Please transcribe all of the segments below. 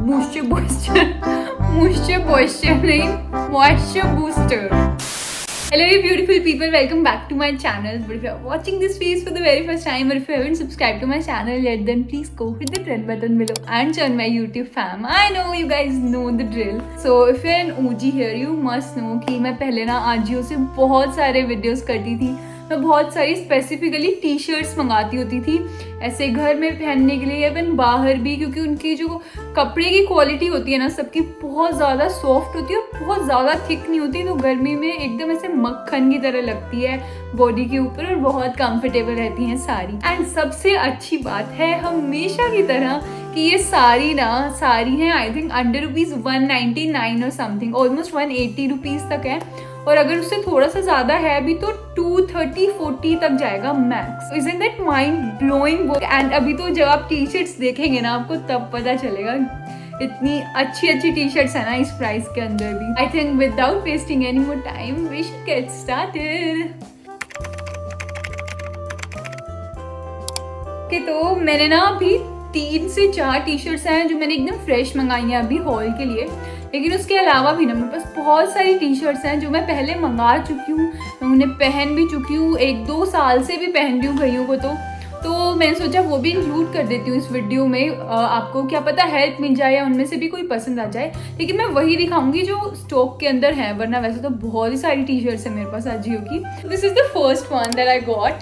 Hello you beautiful people, welcome back to my channel. But if you are watching this face for the very first time or if you haven't subscribed to my channel yet, then please go hit the red button below and join my YouTube fam. I know you guys know the drill. So if you're an OG here, you must know कि मैं पहले ना आजियो से बहुत सारे videos करती थी. मैं बहुत सारी स्पेसिफिकली टी शर्ट्स मंगाती होती थी ऐसे घर में पहनने के लिए, इवन बाहर भी, क्योंकि उनकी जो कपड़े की क्वालिटी होती है ना सबकी बहुत ज़्यादा सॉफ्ट होती है और बहुत ज़्यादा थिक नहीं होती, तो गर्मी में एकदम ऐसे मक्खन की तरह लगती है बॉडी के ऊपर और बहुत कंफर्टेबल रहती हैं सारी. एंड सबसे अच्छी बात है हमेशा की तरह कि ये सारी हैं आई थिंक अंडर ₹199 और समथिंग, ऑलमोस्ट 180 रुपीज़ तक है. और अगर उससे थोड़ा सा ज़्यादा है भी तो 230-40 तक जाएगा max. Isn't that mind blowing? And अभी तो जब आप टी शर्ट्स देखेंगे ना आपको तब पता चलेगा इतनी अच्छी टी शर्ट्स है ना इस प्राइस के अंदर भी. I think without wasting any more time we should get started. तो मैंने ना अभी 3 से 4 टी शर्ट्स हैं जो मैंने एकदम फ्रेश मंगाई हैं अभी हॉल के लिए. लेकिन उसके अलावा भी ना मेरे पास बहुत सारी टी शर्ट्स हैं जो मैं पहले मंगा चुकी हूँ, मैं उन्हें पहन भी चुकी हूँ, 1-2 साल से भी पहन रही हूँ कईयों को. तो मैंने सोचा वो भी इंक्लूड कर देती हूँ इस वीडियो में. आपको क्या पता हेल्प मिल जाए या उनमें से भी कोई पसंद आ जाए, लेकिन मैं वही दिखाऊंगी जो स्टॉक के अंदर है, वरना वैसे तो बहुत ही सारी टी शर्ट्स है मेरे पास अजियो की. This is the first one that I got.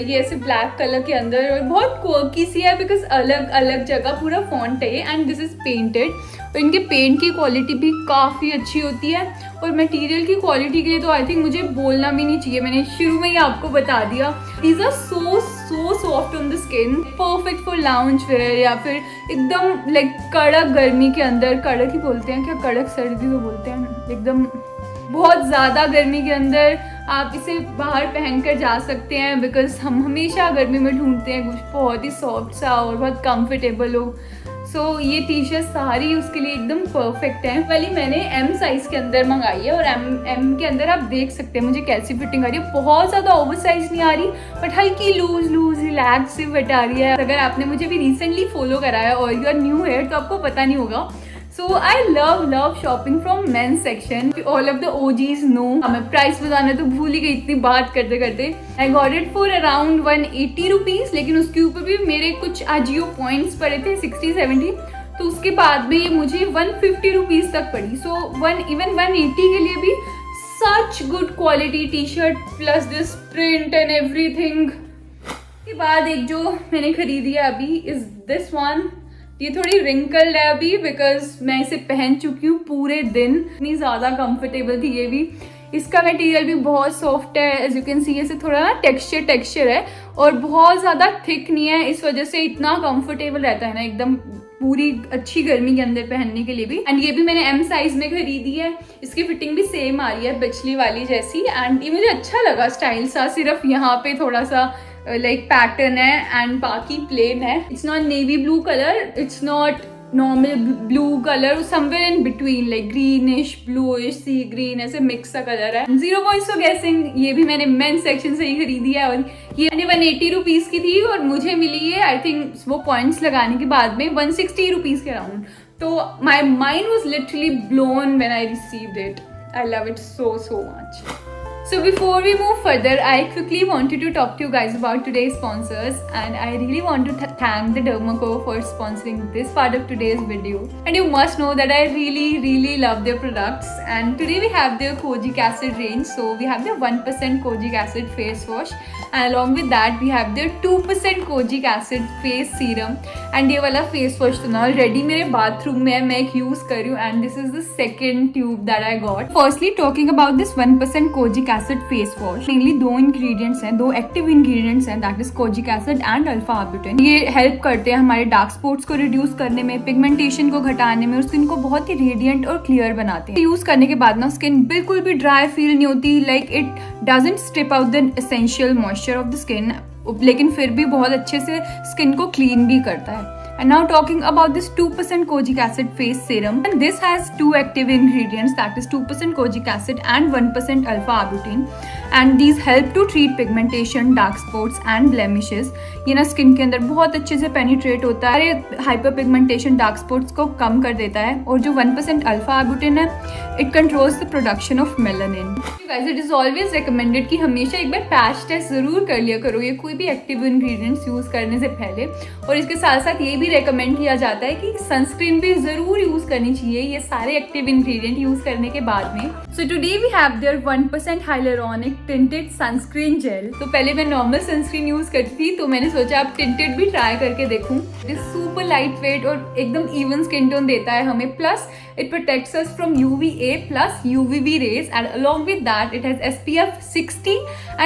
ये ऐसे ब्लैक कलर के अंदर और बहुत क्वर्की सी है बिकॉज अलग अलग जगह पूरा फॉन्ट है एंड दिस इज पेंटेड. और इनके पेंट की क्वालिटी भी काफ़ी अच्छी होती है और मटेरियल की क्वालिटी के लिए तो आई थिंक मुझे बोलना भी नहीं चाहिए, मैंने शुरू में ही आपको बता दिया. These are so soft on the skin, perfect for lounge wear या फिर एकदम लाइक कड़क गर्मी के अंदर. कड़क ही बोलते हैं क्या, कड़क सर्दी को बोलते हैं. एकदम बहुत ज़्यादा गर्मी के अंदर आप इसे बाहर पहन कर जा सकते हैं बिकॉज हम हमेशा गर्मी में ढूंढते हैं कुछ बहुत ही सॉफ्ट सा और बहुत कंफर्टेबल हो. सो ये टी शर्ट सारी उसके लिए एकदम परफेक्ट है. वाली मैंने एम साइज़ के अंदर मंगाई है और एम के अंदर आप देख सकते हैं मुझे कैसी फिटिंग आ रही है. बहुत ज़्यादा ओवर साइज नहीं आ रही बट हल्की लूज रिलैक्स सी फिट आ रही है. अगर आपने मुझे भी रिसेंटली फॉलो करा है और यू आर न्यू हेयर तो आपको पता नहीं होगा. So I love shopping from men's section. All of the OGs know. मैं प्राइस बताना तो भूल ही गई इतनी बात करते करते. I got it for around 180 rupees, लेकिन उसके ऊपर भी मेरे कुछ अजियो पॉइंट्स पड़े थे 60-70, तो उसके बाद में ये मुझे 150 रुपीज़ तक पड़ी. सो इवन 180 के लिए भी such good quality T shirt plus this print and everything. के बाद एक जो मैंने खरीदी है अभी इज दिस वन. ये थोड़ी रिंकल्ड है अभी बिकॉज मैं इसे पहन चुकी हूँ पूरे दिन. इतनी ज़्यादा कंफर्टेबल थी ये भी. इसका मटेरियल भी बहुत सॉफ्ट है, एज यू कैन सी. ऐसे थोड़ा ना टेक्सचर है और बहुत ज़्यादा थिक नहीं है, इस वजह से इतना कंफर्टेबल रहता है ना एकदम पूरी अच्छी गर्मी के अंदर पहनने के लिए भी. एंड ये भी मैंने एम साइज में खरीदी है. इसकी फिटिंग भी सेम आ रही है पिछली वाली जैसी. एंड ये मुझे अच्छा लगा स्टाइल सा. सिर्फ यहाँ पे थोड़ा सा लाइक पैटर्न है एंड बाकी प्लेन है. It's not navy blue colour, it's not normal blue colour, somewhere in between like greenish bluish sea green, ऐसे मिक्स सा कलर है. 0 पॉइंट्स फॉर गेसिंग. ये भी मैंने मेंस सेक्शन से ही खरीदी है और ये मैंने 180 रुपीज़ की थी और मुझे मिली है आई थिंक वो पॉइंट्स लगाने के बाद में 160 रुपीज़ के अराउंड. तो my mind was literally blown when I received it. I love it so much. So before we move further, I quickly wanted to talk to you guys about today's sponsors, and I really want to thank the Dermaco for sponsoring this part of today's video. And you must know that I really love their products. And today we have their kojic acid range. So we have their 1% kojic acid face wash, and along with that we have their 2% kojic acid face serum. And ये वाला face wash तो ना already मेरे bathroom में है, मैं एक use कर रही हूँ. And this is the second tube that I got. Firstly, talking about this 1% kojic acid face wash, mainly 2 ingredients हैं, 2 एक्टिव इंग्रेडिएंट्स हैं, that is kojic acid and alpha arbutin. ये हेल्प करते हैं हमारे डार्क स्पॉट्स को reduce करने में, pigmentation को घटाने में और स्किन को बहुत ही रेडिएंट और क्लियर बनाते हैं. यूज करने के बाद ना स्किन बिल्कुल भी ड्राई फील नहीं होती. Like it doesn't strip out the essential moisture of the skin, लेकिन फिर भी बहुत अच्छे से स्किन को क्लीन भी करता है. And now talking about this 2% kojic acid face serum, and this has 2 active ingredients, that is 2% kojic acid and 1% alpha arbutin, and these help to treat pigmentation, dark spots and blemishes. ये ना skin के अंदर बहुत अच्छे से penetrate होता है, hyper pigmentation, dark spots को कम कर देता है। और जो 1% अल्फा आर्बुटिन है, it controls the production of melanin. Guys, it is always recommended कि हमेशा एक बार पैच टेस्ट जरूर कर लिया करो ये कोई भी एक्टिव इंग्रेडिएंट्स यूज करने से पहले। और इसके साथ साथ ये भी रेकमेंड किया जाता है कि सनस्क्रीन भी जरूर यूज करनी चाहिए ये सारे एक्टिव इंग्रेडिएंट यूज करने के बाद में। So today we have there 1% hyaluronic tinted sunscreen gel. तो पहले मैं नॉर्मल सनस्क्रीन यूज करती थी, तो मैंने सोचा अब टिंटेड भी ट्राई करके देखूं। It is super light weight और एकदम इवन स्किन टोन देता है हमें, plus it protects us from UVA plus UVB rays, and along with that it has SPF 60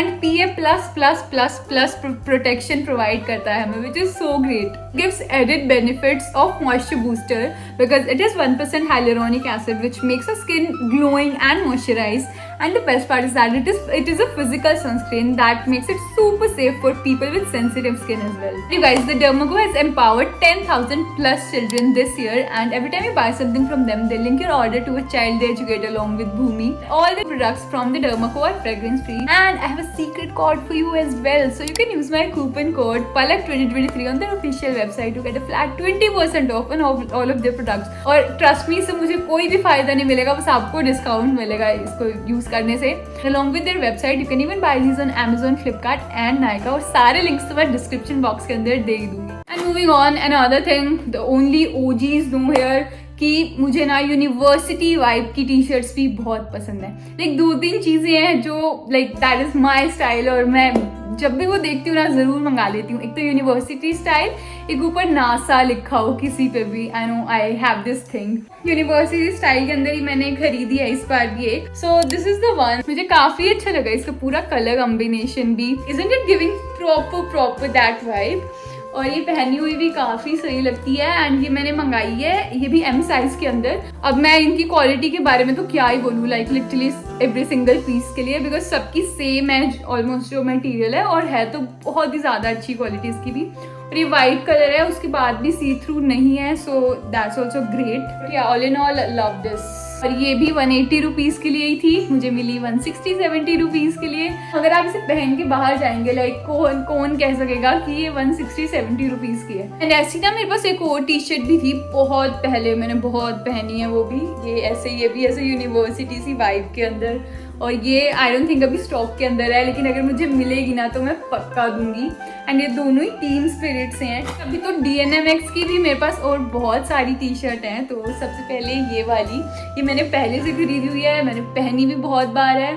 and PA++++ protection provide करता है हमें, which is so great. Gives added benefits of moisture booster because it is 1% hyaluronic acid which makes our skin glowing and moisturized. And the best part is that it is a physical sunscreen that makes it super safe for people with sensitive skin as well. You guys, the Dermaco has empowered 10,000 plus children this year, and every time you buy something from them, they link your order to a child they educate along with Bhumi. All the products from the Dermaco are fragrance free, and I have a secret code for you as well. So you can use my coupon code PALAK2023 on their official website to get a flat 20% off on all of their products. और trust me, इससे मुझे कोई भी फायदा नहीं मिलेगा, बस आपको डिस्काउंट मिलेगा इसको यूज करने से। Along with their website, you can even buy these on Amazon, Flipkart and Nykaa, और सारे लिंक्स तो मैं डिस्क्रिप्शन बॉक्स के अंदर दे दूंगी। And moving on, another thing, the only OGs know here, कि मुझे ना यूनिवर्सिटी वाइब की टी शर्ट्स भी बहुत पसंद है। लाइक 2-3 चीज़ें हैं जो like that is my style, और मैं जब भी वो देखती हूँ ना ज़रूर मंगा लेती हूँ। एक तो यूनिवर्सिटी स्टाइल, एक ऊपर नासा लिखा हो किसी पे भी, I know I have this thing. University style के अंदर ही मैंने खरीदी है इस बार भी एक। So this is the one, मुझे काफ़ी अच्छा लगा इसका पूरा कलर कॉम्बिनेशन भी। Isn't it giving proper that vibe? और ये पहनी हुई भी काफ़ी सही लगती है, एंड ये मैंने मंगाई है, ये भी एम साइज के अंदर। अब मैं इनकी क्वालिटी के बारे में तो क्या ही बोलूँ, like literally every single piece के लिए, बिकॉज सबकी सेम है ऑलमोस्ट जो मटेरियल है, और है तो बहुत ही ज़्यादा अच्छी क्वालिटी इसकी भी। और ये वाइट कलर है, उसके बाद भी सी थ्रू नहीं है, सो दैट्स ऑल्सो ग्रेट। या all in all love this. और ये भी 180 रुपीज़ के लिए ही थी, मुझे मिली 160-70 रुपीज़ के लिए। अगर आप इसे पहन के बाहर जाएंगे, लाइक कौन कह सकेगा कि ये 160-70 रुपीज़ की है। एंड ऐसी ना मेरे पास एक और टी शर्ट भी थी बहुत पहले, मैंने बहुत पहनी है वो भी, ये भी ऐसे यूनिवर्सिटी सी वाइब के अंदर। और ये आई डोंट थिंक अभी स्टॉक के अंदर है, लेकिन अगर मुझे मिलेगी ना तो मैं पक्का दूंगी। एंड ये दोनों ही टीम स्पिरिट से हैं। अभी तो DNMX की भी मेरे पास और बहुत सारी टी शर्ट हैं। तो सबसे पहले ये वाली, ये मैंने पहले से खरीदी हुई है, मैंने पहनी भी बहुत बार है,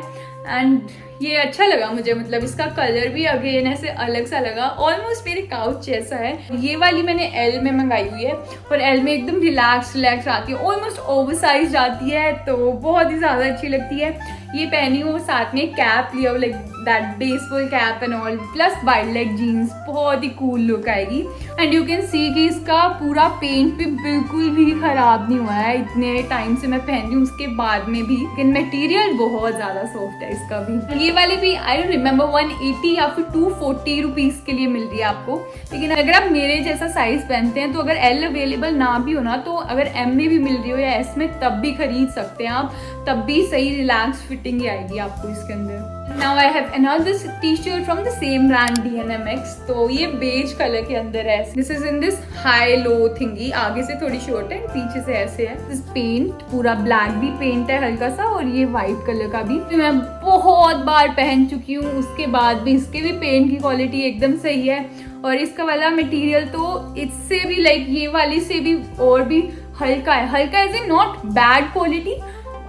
एंड ये अच्छा लगा मुझे, मतलब इसका कलर भी अगेन ऐसे अलग सा लगा, ऑलमोस्ट मेरे काउच जैसा है। ये वाली मैंने L में मंगाई हुई है, और L में एकदम रिलैक्स आती है, ऑलमोस्ट ओवरसाइज आती है, तो बहुत ही ज़्यादा अच्छी लगती है। ये पहनी हो, साथ में कैप लिया हो, like that baseball cap and all, plus wide leg jeans, बहुत ही कूल लुक आएगी। एंड यू कैन सी कि इसका पूरा पेंट भी बिल्कुल भी खराब नहीं हुआ है, इतने टाइम से मैं पहन रही हूँ उसके बाद में भी। लेकिन मटेरियल बहुत ज़्यादा सॉफ्ट है इसका भी। ये वाली भी आई डोंट रिमेम्बर 180 या फिर 240 रुपीज़ के लिए मिल रही है आपको। लेकिन अगर आप मेरे जैसा साइज पहनते हैं, तो अगर L अवेलेबल ना भी हो ना, तो अगर M में भी मिल रही हो या S में, तब भी खरीद सकते हैं आप, तब भी सही रिलैक्स फिटिंग ही आएगी आपको इसके अंदर। Now I have another t-shirt from the same brand DNMX। तो ये बेज कलर के अंदर है। This is in this high low thingy, आगे से थोड़ी शॉर्ट है, पीछे से ऐसे है। This पेंट पूरा ब्लैक भी पेंट है हल्का सा, और ये वाइट कलर का भी तो मैं बहुत बार पहन चुकी हूँ, उसके बाद भी इसके भी पेंट की क्वालिटी एकदम सही है। और इसका वाला मटेरियल तो इससे भी लाइक ये वाली से भी और भी हल्का है, हल्का as a not bad quality,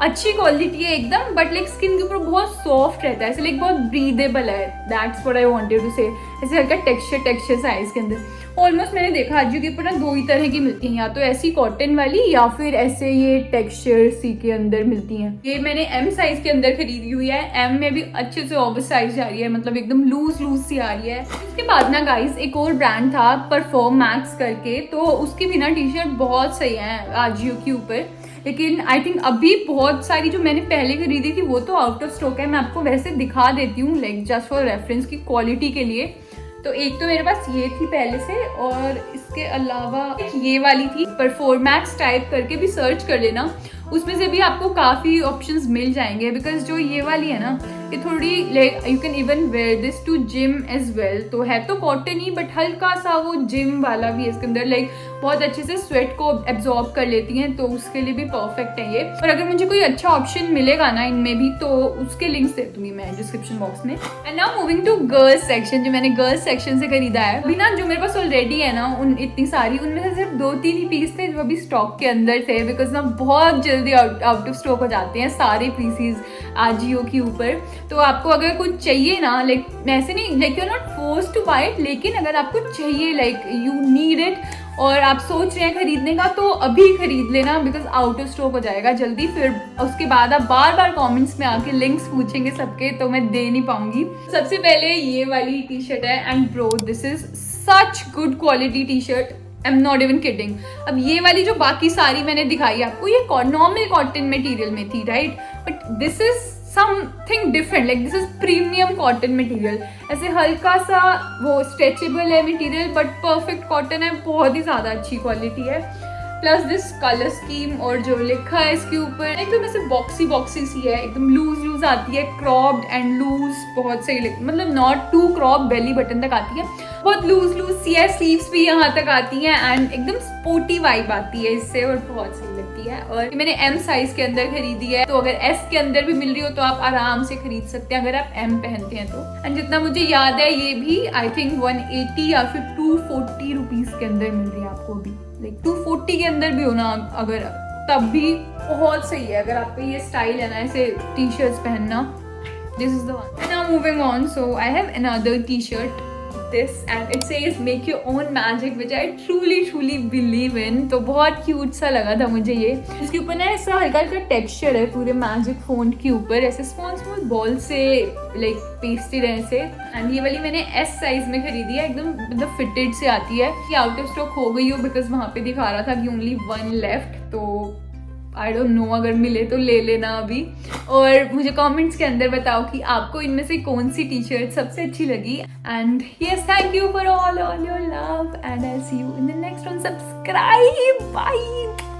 अच्छी क्वालिटी है एकदम, बट लाइक स्किन के ऊपर बहुत सॉफ्ट रहता है, ऐसे लाइक बहुत ब्रीदेबल है। That's what I wanted to say, ऐसे हल्का टेक्सचर सा है इसके अंदर। ऑलमोस्ट मैंने देखा अज्जू के ऊपर ना 2 ही तरह की मिलती हैं, या तो ऐसी कॉटन वाली या फिर ऐसे ये टेक्सचर सी के अंदर मिलती हैं। ये मैंने M साइज के अंदर खरीदी हुई है, M में भी अच्छे से ओवर साइज आ रही है, मतलब एकदम लूज सी आ रही है। इसके बाद ना गाइस एक और ब्रांड था परफॉर्म मैक्स करके, तो उसकी भी ना टी शर्ट बहुत सही है अज्जू के ऊपर। लेकिन आई थिंक अभी बहुत सारी जो मैंने पहले खरीदी थी वो तो आउट ऑफ स्टॉक है। मैं आपको वैसे दिखा देती हूँ, लाइक जस्ट फॉर रेफरेंस की क्वालिटी के लिए। तो एक तो मेरे पास ये थी पहले से, और इसके अलावा ये वाली थी परफॉर्मैक्स टाइप करके भी सर्च कर लेना, उसमें से भी आपको काफ़ी ऑप्शंस मिल जाएंगे। बिकॉज जो ये वाली है ना, ये थोड़ी like you can even wear this to gym as well. तो है तो कॉटन ही बट हल्का सा वो जिम वाला भी है इसके अंदर, लाइक बहुत अच्छे से स्वेट को एब्जॉर्ब कर लेती हैं, तो उसके लिए भी परफेक्ट है ये। और अगर मुझे कोई अच्छा ऑप्शन मिलेगा ना इनमें भी, तो उसके लिंक्स दे दूंगी मैं डिस्क्रिप्शन बॉक्स में। And now moving to girls section, जो मैंने गर्ल्स सेक्शन से खरीदा है अभी ना, जो मेरे पास ऑलरेडी है ना उन इतनी सारी, उनमें से सिर्फ 2-3 ही पीस थे जो अभी स्टॉक के अंदर थे। बिकॉज ना बहुत जल्दी आउट ऑफ स्टॉक हो जाते हैं सारे पीसीज आजियो के ऊपर। तो आपको अगर कुछ चाहिए ना, लाइक ऐसे नहीं like you are not force to buy it, लेकिन अगर आपको चाहिए लाइक यू नीड इट और आप सोच रहे हैं खरीदने का, तो अभी खरीद लेना बिकॉज आउट ऑफ स्टॉक हो जाएगा जल्दी। फिर उसके बाद आप बार बार कमेंट्स में आके लिंक्स पूछेंगे सबके, तो मैं दे नहीं पाऊंगी। सबसे पहले ये वाली टी शर्ट है, and bro this is such good quality T shirt, I am not even kidding. अब ये वाली जो बाकी सारी मैंने दिखाई आपको, ये नॉर्मल कॉटन मटेरियल में थी right, but this is something different, like this is premium cotton material. ऐसे हल्का सा वो स्ट्रेचेबल है मटेरियल, बट परफेक्ट कॉटन है, बहुत ही ज़्यादा अच्छी क्वालिटी है। प्लस दिस कलर स्कीम और जो लिखा है इसके ऊपर, एकदम ऐसे बॉक्सी सी है, एकदम लूज आती है, क्रॉप्ड एंड लूज, बहुत सही मतलब not too crop, belly button तक आती है, बहुत लूज सी है, स्लीव्स भी यहाँ तक आती हैं, एंड एकदम स्पोर्टी वाइब आती है इससे, और बहुत सही लगती है। और मैंने एम साइज के अंदर खरीदी है, तो अगर एस के अंदर भी मिल रही हो तो आप आराम से खरीद सकते हैं अगर आप एम पहनते हैं तो। एंड जितना मुझे याद है ये भी आई थिंक 180 या फिर 240 रुपीज के अंदर मिल रही है आपको अभी, लाइक 240 के अंदर भी हो ना अगर, तब भी बहुत सही है अगर आपका ये स्टाइल है ना ऐसे टी शर्ट्स पहनना। This is the one. Now moving on, so I have another T shirt this and it says make your own magic, which I truly believe in। तो बहुत क्यूट सा लगा था मुझे ये। इसके ऊपर ना ऐसा हल्का हल्का टेक्सचर है पूरे मैजिक फोंट के ऊपर, ऐसे स्मॉल बॉल से लाइक पेस्टेड है ऐसे। एंड ये वाली मैंने एस साइज में खरीदी है, एकदम मतलब फिटेड से आती है। ये आउट ऑफ स्टॉक हो गई हो बिकॉज वहाँ पे दिखा रहा था कि ओनली 1 लेफ्ट, तो आई डोंट नो, अगर मिले तो ले लेना अभी। और मुझे कमेंट्स के अंदर बताओ कि आपको इनमें से कौन सी टी शर्ट सबसे अच्छी लगी। And yes, thank you for all your love and I see you in the next one. Subscribe, bye.